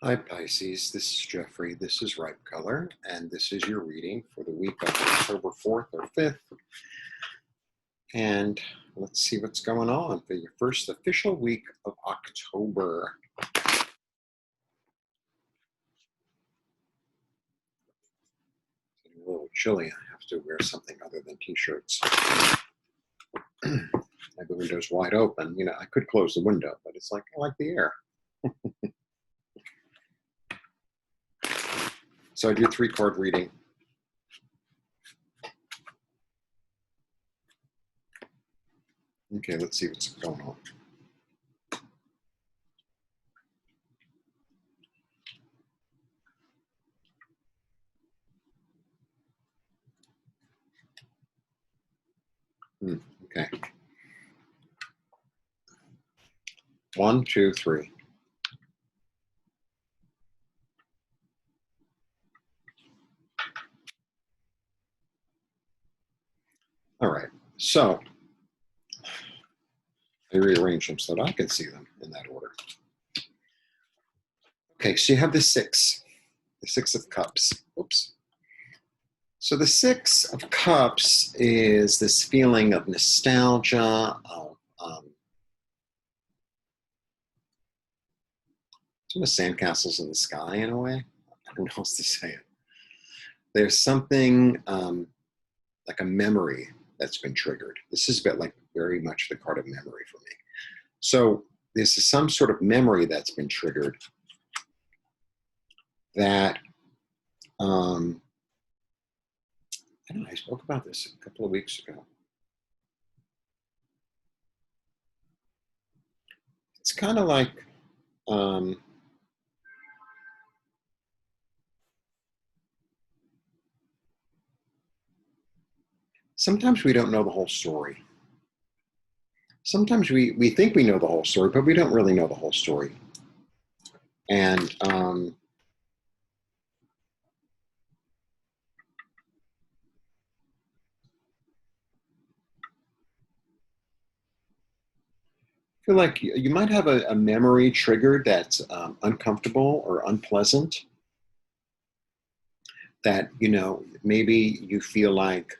Hi Pisces, this is Jeffrey, this is Ripecolor, and this is your reading for the week of October 4th or 5th. And let's see what's going on for your first official week of October. It's a little chilly, I have to wear something other than t-shirts. The window's wide open. You know, I could close the window, but it's like, I like the air. So I do a 3-card reading. Okay, let's see what's going on. Okay. 1, 2, 3. All right, so I rearrange them so that I can see them in that order. Okay, so you have the 6 of Cups. Oops. So the 6 of Cups is this feeling of nostalgia, of sort of sandcastles in the sky in a way. I don't know how else to say it. There's something like a memory that's been triggered. This is a bit like very much the card of memory for me. So this is some sort of memory that's been triggered that I don't know, I spoke about this a couple of weeks ago. It's kind of like sometimes we don't know the whole story. Sometimes we think we know the whole story, but we don't really know the whole story. And I feel like you might have a memory triggered that's uncomfortable or unpleasant. That, you know, maybe you feel like,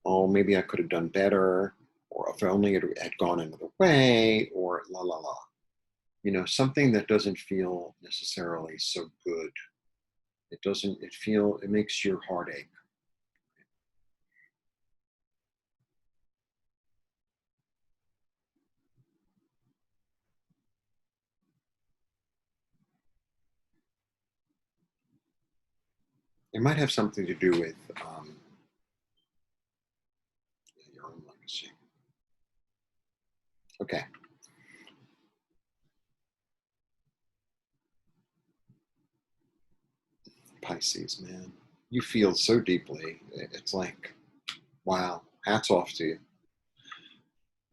oh, maybe I could have done better, or if only it had gone another way, or la la la. You know, something that doesn't feel necessarily so good. It makes your heart ache. It might have something to do with your own legacy. Okay. Pisces, man. You feel so deeply. It's like, wow, hats off to you.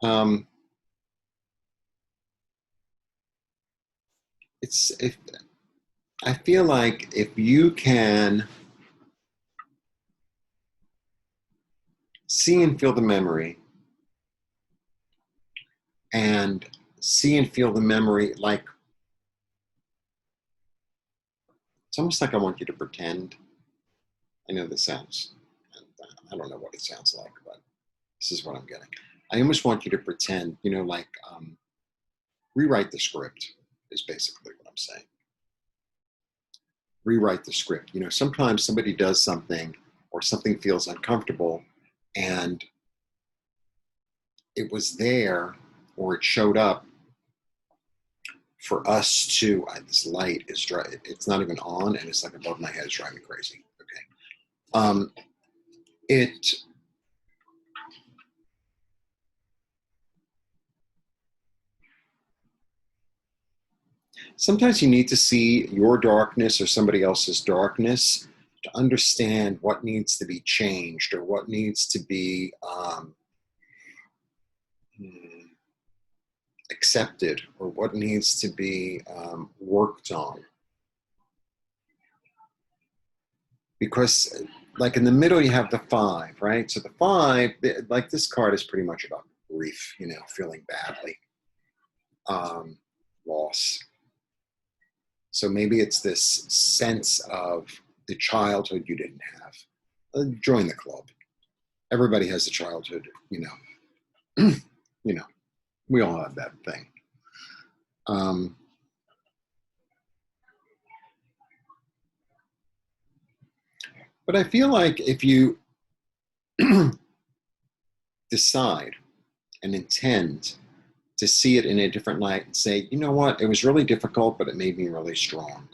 Um, I feel like if you can see and feel the memory and see and feel the memory, like it's almost like I want you to pretend. I know this sounds, I don't know what it sounds like, but this is what I'm getting. I almost want you to pretend, you know, like rewrite the script is basically what I'm saying. Rewrite the script. You know, sometimes somebody does something or something feels uncomfortable and it was there or it showed up for us to, this light is dry, it's not even on and it's like above my head, it's driving me crazy. Okay. It sometimes you need to see your darkness or somebody else's darkness to understand what needs to be changed or what needs to be accepted or what needs to be worked on. Because like in the middle, you have the 5, right? So the 5, like this card is pretty much about grief, you know, feeling badly, loss. So maybe it's this sense of the childhood you didn't have. Join the club. Everybody has a childhood, you know. You know, we all have that thing. But I feel like if you decide and intend to see it in a different light and say, you know what, it was really difficult, but it made me really strong.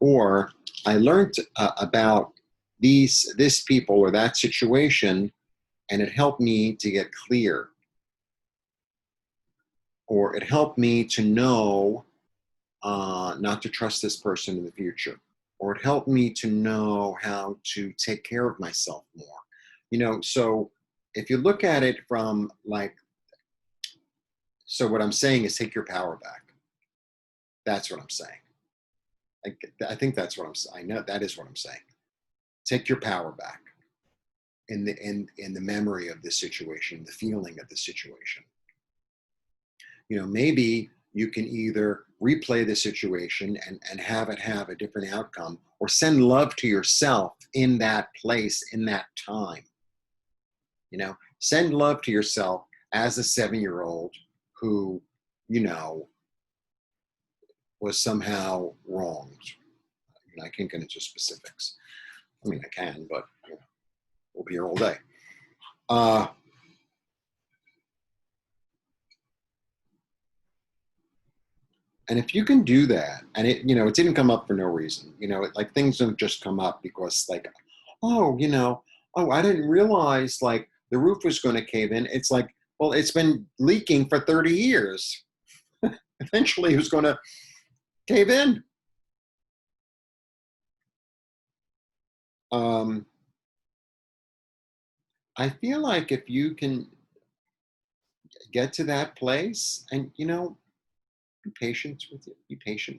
Or I learned about this people or that situation, and it helped me to get clear. Or it helped me to know not to trust this person in the future. Or it helped me to know how to take care of myself more. You know, so if you look at it from like, so what I'm saying is take your power back. That's what I'm saying. I think that's what I'm saying. I know that is what I'm saying. Take your power back in the memory of the situation, the feeling of the situation. You know, maybe you can either replay the situation and have it have a different outcome, or send love to yourself in that place, in that time. You know, send love to yourself as a 7-year-old who, you know, was somehow wronged. I can't get into specifics. I mean, I can, but you know, we'll be here all day. And if you can do that, and it, you know, it didn't come up for no reason. You know, like things don't just come up because like, oh, you know, oh, I didn't realize like the roof was going to cave in. It's like, well, it's been leaking for 30 years. Eventually it was going to cave in. I feel like if you can get to that place and, you know, be patient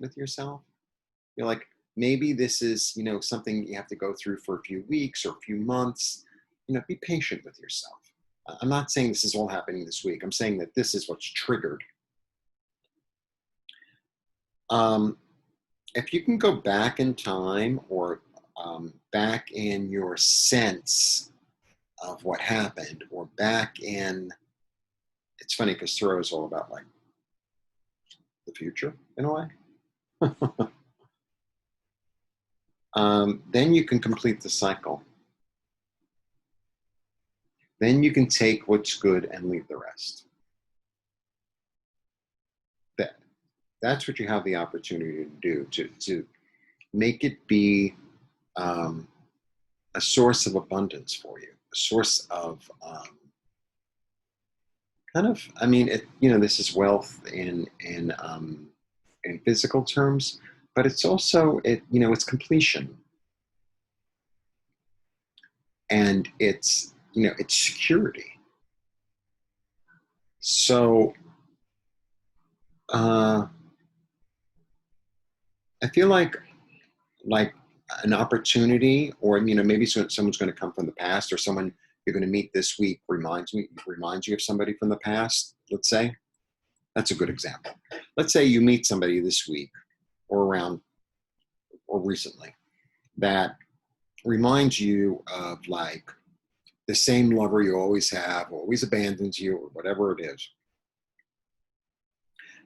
with yourself. You're like, maybe this is, you know, something you have to go through for a few weeks or a few months. You know, be patient with yourself. I'm not saying this is all happening this week. I'm saying that this is what's triggered. If you can go back in time or back in your sense of what happened, or back in, it's funny because tarot is all about like the future in a way. Then you can complete the cycle. Then you can take what's good and leave the rest. That's what you have the opportunity to do, to make it be a source of abundance for you, a source of kind of, I mean, it, you know, this is wealth in physical terms, but it's also, it, you know, it's completion. And it's, you know, it's security. So I feel like an opportunity, or, you know, maybe someone's going to come from the past, or someone you're going to meet this week reminds you of somebody from the past, let's say. That's a good example. Let's say you meet somebody this week or around or recently that reminds you of like the same lover you always have, or always abandons you, or whatever it is.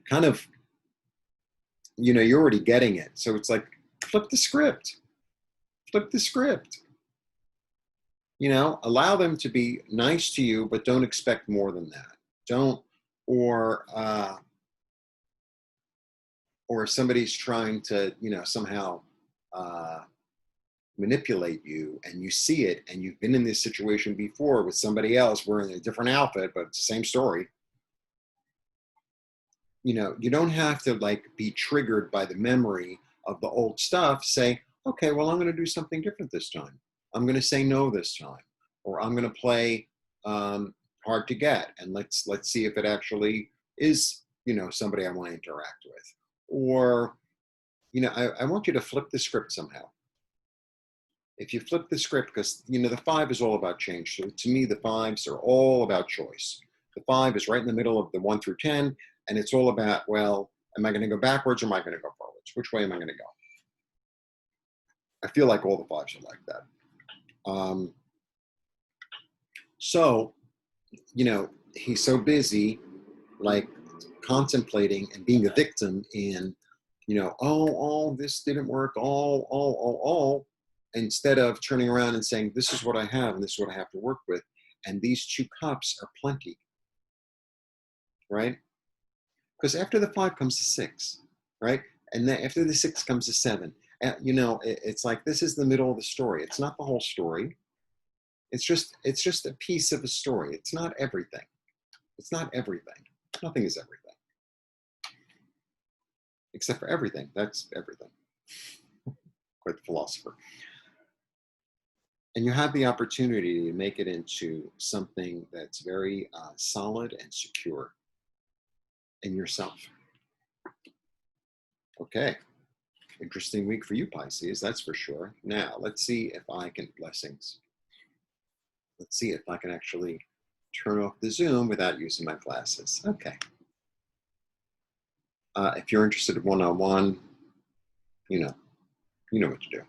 Kind of, you know, you're already getting it. So it's like, flip the script. Flip the script. You know, allow them to be nice to you, but don't expect more than that. Don't, or if somebody's trying to, you know, somehow manipulate you, and you see it, and you've been in this situation before with somebody else wearing a different outfit, but it's the same story. You know, you don't have to like be triggered by the memory of the old stuff. Say, okay, well, I'm going to do something different this time. I'm going to say no this time, or I'm going to play hard to get, and let's see if it actually is, you know, somebody I want to interact with. Or, you know, I want you to flip the script somehow. If you flip the script, because, you know, the 5 is all about change. So to me, the 5s are all about choice. The 5 is right in the middle of the 1 through 10, and it's all about, well, am I going to go backwards or am I going to go forwards? Which way am I going to go? I feel like all the fives are like that. So, you know, he's so busy, like contemplating and being a victim in, you know, oh, this didn't work, instead of turning around and saying, this is what I have and this is what I have to work with. And these two cups are plenty, right? Because after the five comes the six, right? And then after the six comes the seven. You know, it's like, this is the middle of the story. It's not the whole story. It's just a piece of a story. It's not everything. It's not everything. Nothing is everything. Except for everything. That's everything. Quite the philosopher. And you have the opportunity to make it into something that's very solid and secure in yourself. Okay. Interesting week for you, Pisces, that's for sure. Now, let's see if I can, blessings. Let's see if I can actually turn off the Zoom without using my glasses. Okay. If you're interested in one-on-one, you know what to do.